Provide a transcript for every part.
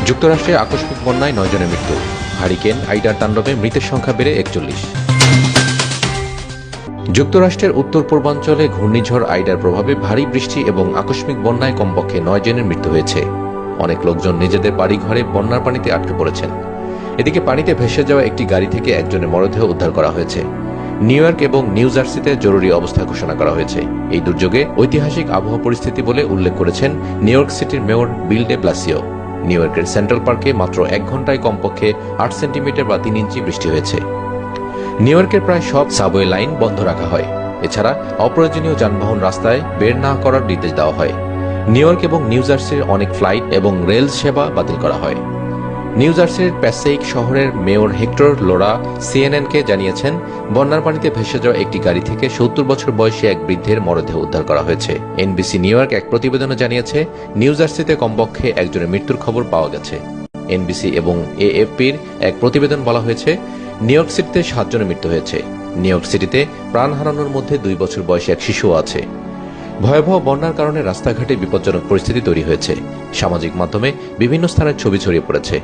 যুক্তরাষ্ট্রে আকস্মিক বন্যায় 9 জনের মৃত্যু। হারিকেন আইডার তাণ্ডবে মৃতের সংখ্যা বেড়ে 41। যুক্তরাষ্ট্রের উত্তর পূর্বাঞ্চলে ঘূর্ণিঝড় আইডার প্রভাবে ভারী বৃষ্টি এবং আকস্মিক বন্যায় কমপক্ষে 9 জনের মৃত্যু হয়েছে। অনেক লোকজন নিজেদের বাড়িঘরে বন্যার পানিতে আটকে পড়েছেন। এদিকে পানিতে ভেসে যাওয়া একটি গাড়ি থেকে একজনের মরদেহ উদ্ধার করা হয়েছে। নিউ ইয়র্ক এবং নিউ জার্সিতে জরুরি অবস্থা ঘোষণা করা হয়েছে। এই দুর্যোগে ঐতিহাসিক আবহাওয়া পরিস্থিতি বলে উল্লেখ করেছেন নিউ ইয়র্ক সিটির মেয়র বিল ডে ব্লাসিও। নিউ ইয়র্কের সেন্ট্রাল পার্কে মাত্র 1 ঘন্টায় কমপক্ষে 8 সেন্টিমিটার বা 3 ইঞ্চি বৃষ্টি হয়েছে। নিউ ইয়র্কের প্রায় সব সাবওয়ে লাইন বন্ধ রাখা হয়। এছাড়া অপ্রয়োজনীয় যানবাহন রাস্তায় বের না করার নির্দেশ দেওয়া হয়। নিউ ইয়র্ক এবং নিউ জার্সির অনেক ফ্লাইট এবং রেল সেবা বাতিল করা হয়। নিউ জার্সির প্যাসেইক শহরের মেয়র হেক্টর লোরা সিএনএনকে জানিয়েছেন, বন্যার পানিতে ভেসে যাওয়া একটি গাড়ি থেকে 70 বছর বয়সী এক বৃদ্ধের মরদেহ উদ্ধার করা হয়েছে। এনবিসি নিউ ইয়র্ক এক প্রতিবেদনে জানিয়েছে, নিউ জার্সিতে কমপক্ষে একজনের মৃত্যুর খবর পাওয়া গেছে। এনবিসি এবং এএফপির এক প্রতিবেদন বলা হয়েছে, নিউ ইয়র্ক সিটিতে 7 জনের মৃত্যু হয়েছে। নিউ ইয়র্ক সিটিতে প্রাণ হারানোর মধ্যে 2 বছর বয়সী এক শিশুও আছে। ভয়াবহ বন্যার কারণে রাস্তাঘাটে বিপজ্জনক পরিস্থিতি তৈরি হয়েছে। সামাজিক মাধ্যমে বিভিন্ন স্থানের ছবি ছড়িয়ে পড়েছে।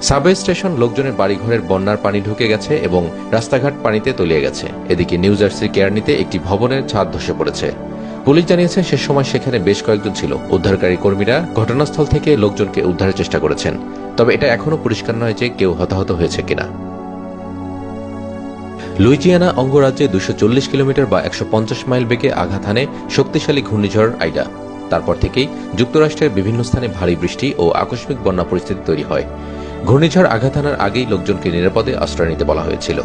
সাবওয়ে স্টেশন, লোকজনের বাড়িঘরের বন্যার পানি ঢুকে গেছে এবং রাস্তাঘাট পানিতে তলিয়ে গেছে। এদিকে নিউ জার্সির কেয়ারনিতে একটি ভবনের ছাদ ধসে পড়েছে। পুলিশ জানিয়েছে, সে সময় সেখানে বেশ কয়েকজন ছিল। উদ্ধারকারী কর্মীরা ঘটনাস্থল থেকে লোকজনকে উদ্ধারের চেষ্টা করেছেন, তবে এটা এখনও পরিষ্কার নয় যে কেউ হতাহত হয়েছে কিনা। লুইজিয়ানা অঙ্গরাজ্যে 240 কিলোমিটার বা 150 মাইল বেগে আঘাত হানে শক্তিশালী ঘূর্ণিঝড় আইডা। তারপর থেকেই যুক্তরাষ্ট্রের বিভিন্ন স্থানে ভারী বৃষ্টি ও আকস্মিক বন্যা পরিস্থিতি তৈরি হয়। ঘূর্ণিঝড় আঘাত হানার আগেই লোকজনকে নিরাপদে আশ্রয় নিতে বলা হয়েছিল।